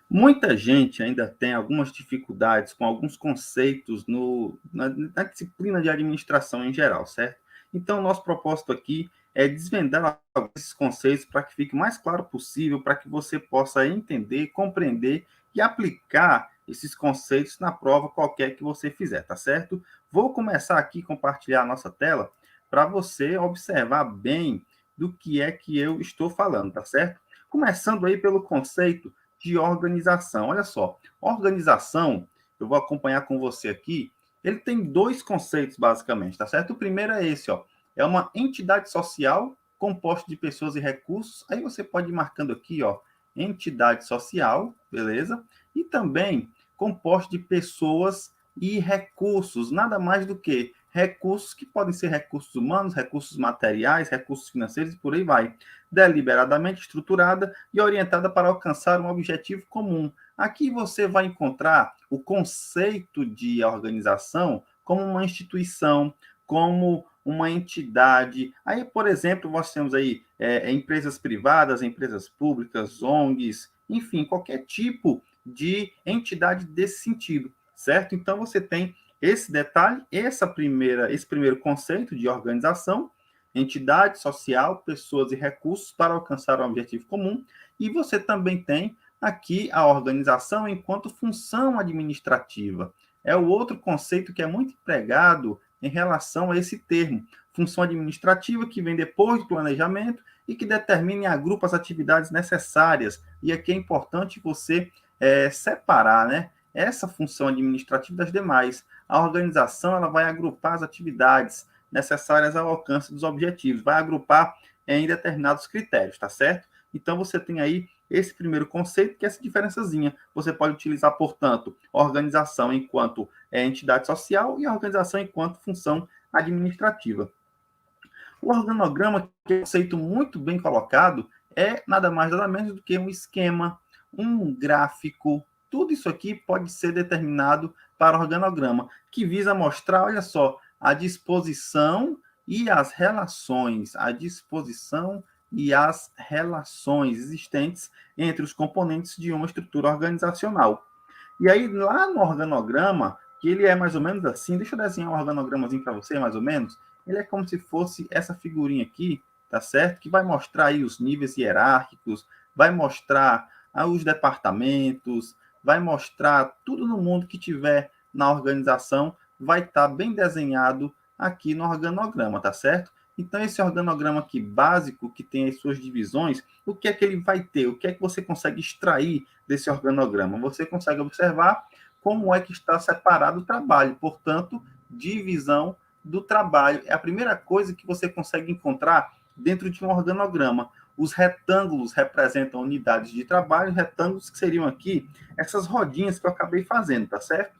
Muita gente ainda tem algumas dificuldades com alguns conceitos na disciplina de administração em geral, certo? Então, nosso propósito aqui é desvendar esses conceitos para que fique o mais claro possível, para que você possa entender, compreender e aplicar esses conceitos na prova qualquer que você fizer, tá certo? Vou começar aqui a compartilhar a nossa tela para você observar bem do que é que eu estou falando, tá certo? Começando aí pelo conceito de organização. Olha só, organização, eu vou acompanhar com você aqui, ele tem dois conceitos, basicamente, tá certo? O primeiro é esse, ó, é uma entidade social composta de pessoas e recursos. Aí você pode ir marcando aqui, ó, entidade social, beleza? E também composta de pessoas e recursos, nada mais do que recursos que podem ser recursos humanos, recursos materiais, recursos financeiros e por aí vai, deliberadamente estruturada e orientada para alcançar um objetivo comum. Aqui você vai encontrar o conceito de organização como uma instituição, como uma entidade. Aí, por exemplo, nós temos aí empresas privadas, empresas públicas, ONGs, enfim, qualquer tipo de entidade desse sentido, certo? Então, você tem esse detalhe, esse primeiro conceito de organização, entidade social, pessoas e recursos para alcançar um objetivo comum, e você também tem aqui a organização enquanto função administrativa. É o outro conceito que é muito empregado em relação a esse termo, função administrativa, que vem depois do planejamento e que determina e agrupa as atividades necessárias. E aqui é importante você separar, né, essa função administrativa das demais. A organização ela vai agrupar as atividades necessárias ao alcance dos objetivos, vai agrupar em determinados critérios, tá certo? Então você tem aí esse primeiro conceito, que é essa diferençazinha. Você pode utilizar, portanto, organização enquanto entidade social e organização enquanto função administrativa. O organograma, que é um conceito muito bem colocado, é nada mais nada menos do que um esquema, um gráfico. Tudo isso aqui pode ser determinado para organograma, que visa mostrar, olha só, a disposição e as relações, a disposição e as relações existentes entre os componentes de uma estrutura organizacional. E aí, lá no organograma, que ele é mais ou menos assim, deixa eu desenhar um organogramazinho para você, mais ou menos. Ele é como se fosse essa figurinha aqui, tá certo? Que vai mostrar aí os níveis hierárquicos, vai mostrar os departamentos, vai mostrar tudo no mundo que tiver na organização, vai estar bem desenhado aqui no organograma, tá certo? Então, esse organograma aqui básico, que tem as suas divisões, o que é que ele vai ter? O que é que você consegue extrair desse organograma? Você consegue observar como é que está separado o trabalho, portanto, divisão do trabalho. É a primeira coisa que você consegue encontrar dentro de um organograma. Os retângulos representam unidades de trabalho, retângulos que seriam aqui essas rodinhas que eu acabei fazendo, tá certo?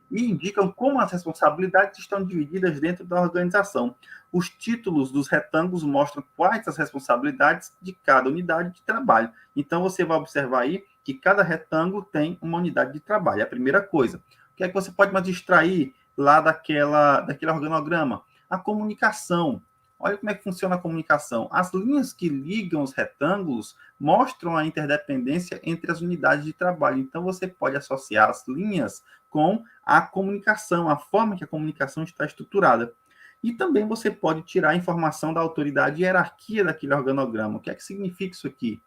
E indicam como as responsabilidades estão divididas dentro da organização. Os títulos dos retângulos mostram quais as responsabilidades de cada unidade de trabalho. Então, você vai observar aí que cada retângulo tem uma unidade de trabalho. É a primeira coisa. O que é que você pode mais extrair lá daquele organograma? A comunicação. Olha como é que funciona a comunicação. As linhas que ligam os retângulos mostram a interdependência entre as unidades de trabalho. Então, você pode associar as linhas com a comunicação, a forma que a comunicação está estruturada. E também você pode tirar a informação da autoridade e hierarquia daquele organograma. O que é que significa isso aqui?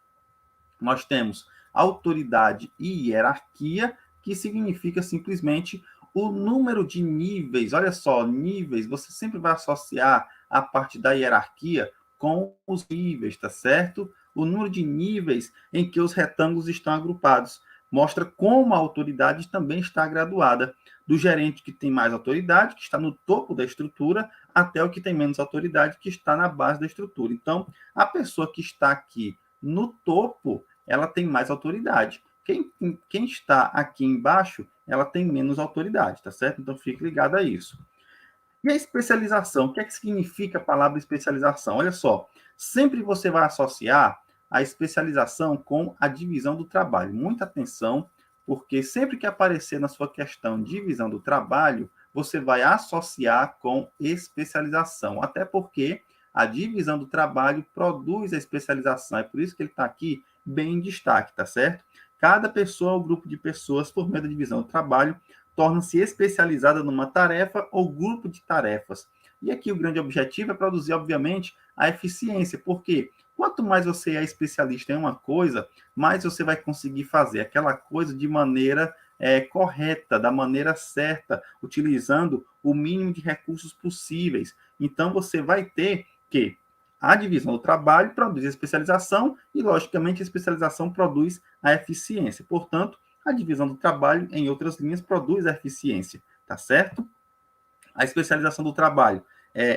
Nós temos autoridade e hierarquia, que significa simplesmente o número de níveis. Olha só, níveis, você sempre vai associar a parte da hierarquia com os níveis, tá certo? O número de níveis em que os retângulos estão agrupados mostra como a autoridade também está graduada, do gerente que tem mais autoridade, que está no topo da estrutura, até o que tem menos autoridade, que está na base da estrutura. Então, a pessoa que está aqui no topo, ela tem mais autoridade. Quem está aqui embaixo, ela tem menos autoridade, tá certo? Então, fique ligado a isso. E a especialização? O que é que significa a palavra especialização? Olha só, sempre você vai associar a especialização com a divisão do trabalho. Muita atenção, porque sempre que aparecer na sua questão divisão do trabalho, você vai associar com especialização. Até porque a divisão do trabalho produz a especialização. É por isso que ele está aqui bem em destaque, tá certo? Cada pessoa ou grupo de pessoas, por meio da divisão do trabalho, torna-se especializada numa tarefa ou grupo de tarefas. E aqui o grande objetivo é produzir, obviamente, a eficiência, porque quanto mais você é especialista em uma coisa, mais você vai conseguir fazer aquela coisa de maneira correta, da maneira certa, utilizando o mínimo de recursos possíveis. Então, você vai ter que a divisão do trabalho produz a especialização e, logicamente, a especialização produz a eficiência. Portanto, a divisão do trabalho, em outras linhas, produz a eficiência, tá certo? A especialização do trabalho,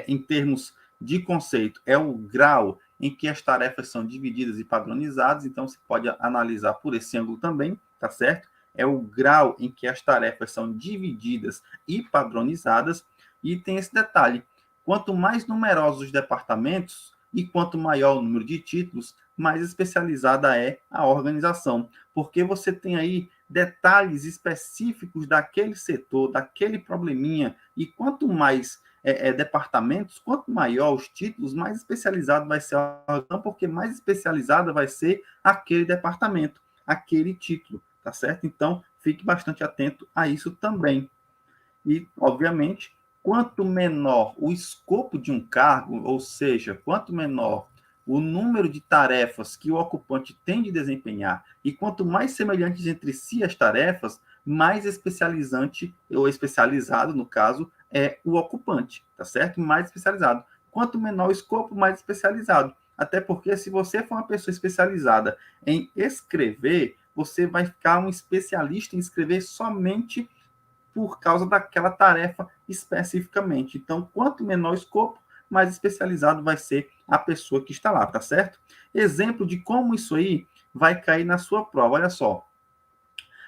em termos de conceito, é o grau em que as tarefas são divididas e padronizadas, então você pode analisar por esse ângulo também, tá certo? É o grau em que as tarefas são divididas e padronizadas, e tem esse detalhe: quanto mais numerosos os departamentos e quanto maior o número de títulos, mais especializada é a organização, porque você tem aí detalhes específicos daquele setor, daquele probleminha, e quanto mais departamentos, quanto maior os títulos, mais especializado vai ser a organização, porque mais especializada vai ser aquele departamento, aquele título, tá certo? Então, fique bastante atento a isso também. E, obviamente, quanto menor o escopo de um cargo, ou seja, quanto menor o número de tarefas que o ocupante tem de desempenhar e quanto mais semelhantes entre si as tarefas, mais especializante ou especializado, no caso, é o ocupante, tá certo? Mais especializado. Quanto menor o escopo, mais especializado. Até porque se você for uma pessoa especializada em escrever, você vai ficar um especialista em escrever somente por causa daquela tarefa especificamente. Então, quanto menor o escopo, mais especializado vai ser a pessoa que está lá, tá certo? Exemplo de como isso aí vai cair na sua prova. Olha só.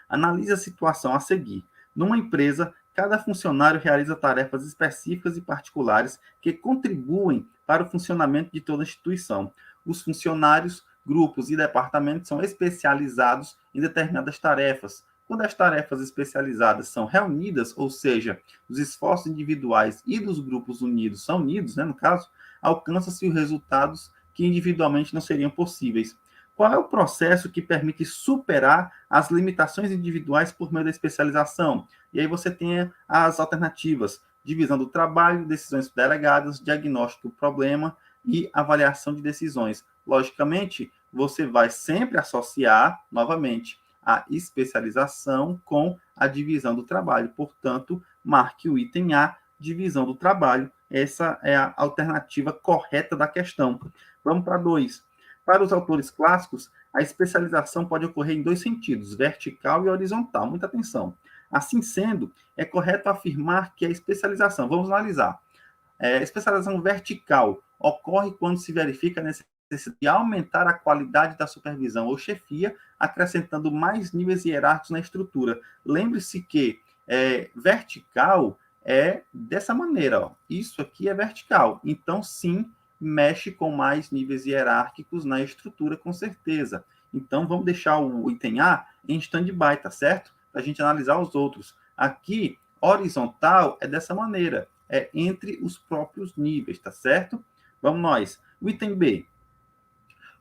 Analise a situação a seguir. Numa empresa, cada funcionário realiza tarefas específicas e particulares que contribuem para o funcionamento de toda a instituição. Os funcionários, grupos e departamentos são especializados em determinadas tarefas. Quando as tarefas especializadas são reunidas, ou seja, os esforços individuais e dos grupos unidos são unidos, no caso, alcança-se os resultados que individualmente não seriam possíveis. Qual é o processo que permite superar as limitações individuais por meio da especialização? E aí você tem as alternativas: divisão do trabalho, decisões delegadas, diagnóstico do problema e avaliação de decisões. Logicamente, você vai sempre associar, novamente, a especialização com a divisão do trabalho. Portanto, marque o item A, divisão do trabalho. Essa é a alternativa correta da questão. Vamos para 2. Para os autores clássicos, a especialização pode ocorrer em dois sentidos, vertical e horizontal. Muita atenção. Assim sendo, é correto afirmar que a especialização, vamos analisar, a especialização vertical ocorre quando se verifica a necessidade de aumentar a qualidade da supervisão ou chefia, acrescentando mais níveis hierárquicos na estrutura. Lembre-se que vertical é dessa maneira, ó. Isso aqui é vertical. Então, sim, mexe com mais níveis hierárquicos na estrutura, com certeza. Então, vamos deixar o item A em stand-by, tá certo? Para a gente analisar os outros. Aqui, horizontal é dessa maneira, é entre os próprios níveis, tá certo? Vamos nós. O item B.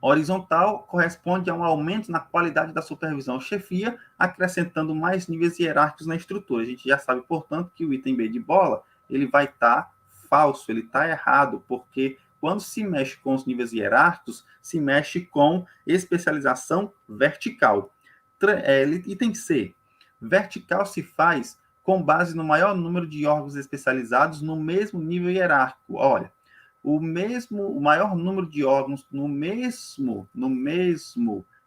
Horizontal corresponde a um aumento na qualidade da supervisão ou chefia, acrescentando mais níveis hierárquicos na estrutura. A gente já sabe, portanto, que o item B de bola, ele vai estar falso, ele está errado, porque quando se mexe com os níveis hierárquicos, se mexe com especialização vertical. Item C. Vertical se faz com base no maior número de órgãos especializados no mesmo nível hierárquico. Olha, o maior número de órgãos no mesmo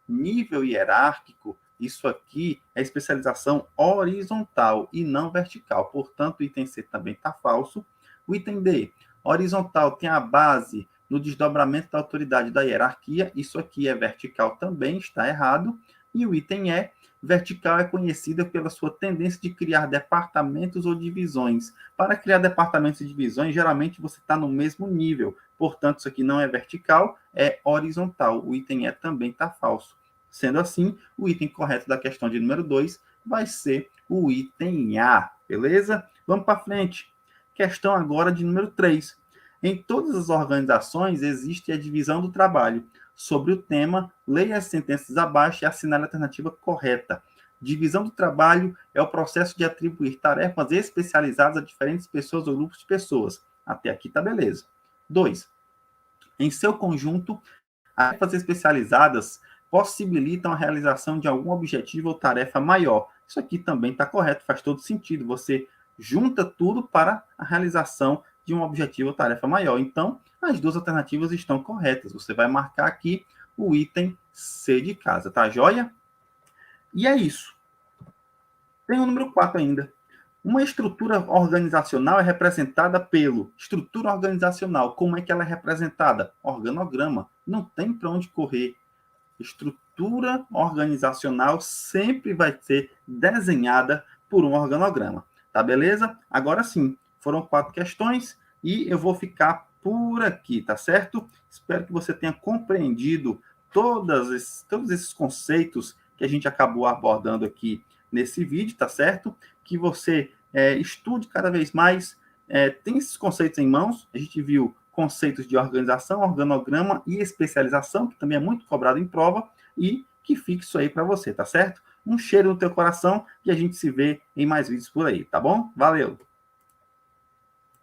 nível hierárquico, isso aqui é especialização horizontal e não vertical. Portanto, o item C também está falso. O item D, horizontal, tem a base no desdobramento da autoridade da hierarquia. Isso aqui é vertical, também está errado. E o item E, vertical é conhecida pela sua tendência de criar departamentos ou divisões. Para criar departamentos e divisões, geralmente você está no mesmo nível. Portanto, isso aqui não é vertical, é horizontal. O item E também está falso. Sendo assim, o item correto da questão de número 2 vai ser o item A. Beleza? Vamos para frente. Questão agora de número 3. Em todas as organizações existe a divisão do trabalho. sobre o tema, leia as sentenças abaixo e assinale a alternativa correta. Divisão do trabalho é o processo de atribuir tarefas especializadas a diferentes pessoas ou grupos de pessoas. Até aqui tá beleza. 2. Em seu conjunto, tarefas especializadas possibilitam a realização de algum objetivo ou tarefa maior. Isso aqui também está correto, faz todo sentido. Você junta tudo para a realização de um objetivo ou tarefa maior. Então, as duas alternativas estão corretas. Você vai marcar aqui o item C de casa, tá joia? E é isso. Tem o número 4 ainda. Uma estrutura organizacional é representada pelo estrutura organizacional. Como é que ela é representada? Organograma. Não tem para onde correr. Estrutura organizacional sempre vai ser desenhada por um organograma. Tá beleza? Agora sim, foram 4 questões e eu vou ficar por aqui, tá certo? Espero que você tenha compreendido todos esses conceitos que a gente acabou abordando aqui nesse vídeo, tá certo? Que você estude cada vez mais, tem esses conceitos em mãos. A gente viu conceitos de organização, organograma e especialização, que também é muito cobrado em prova, e que fique isso aí para você, tá certo? Um cheiro no teu coração e a gente se vê em mais vídeos por aí, tá bom? Valeu!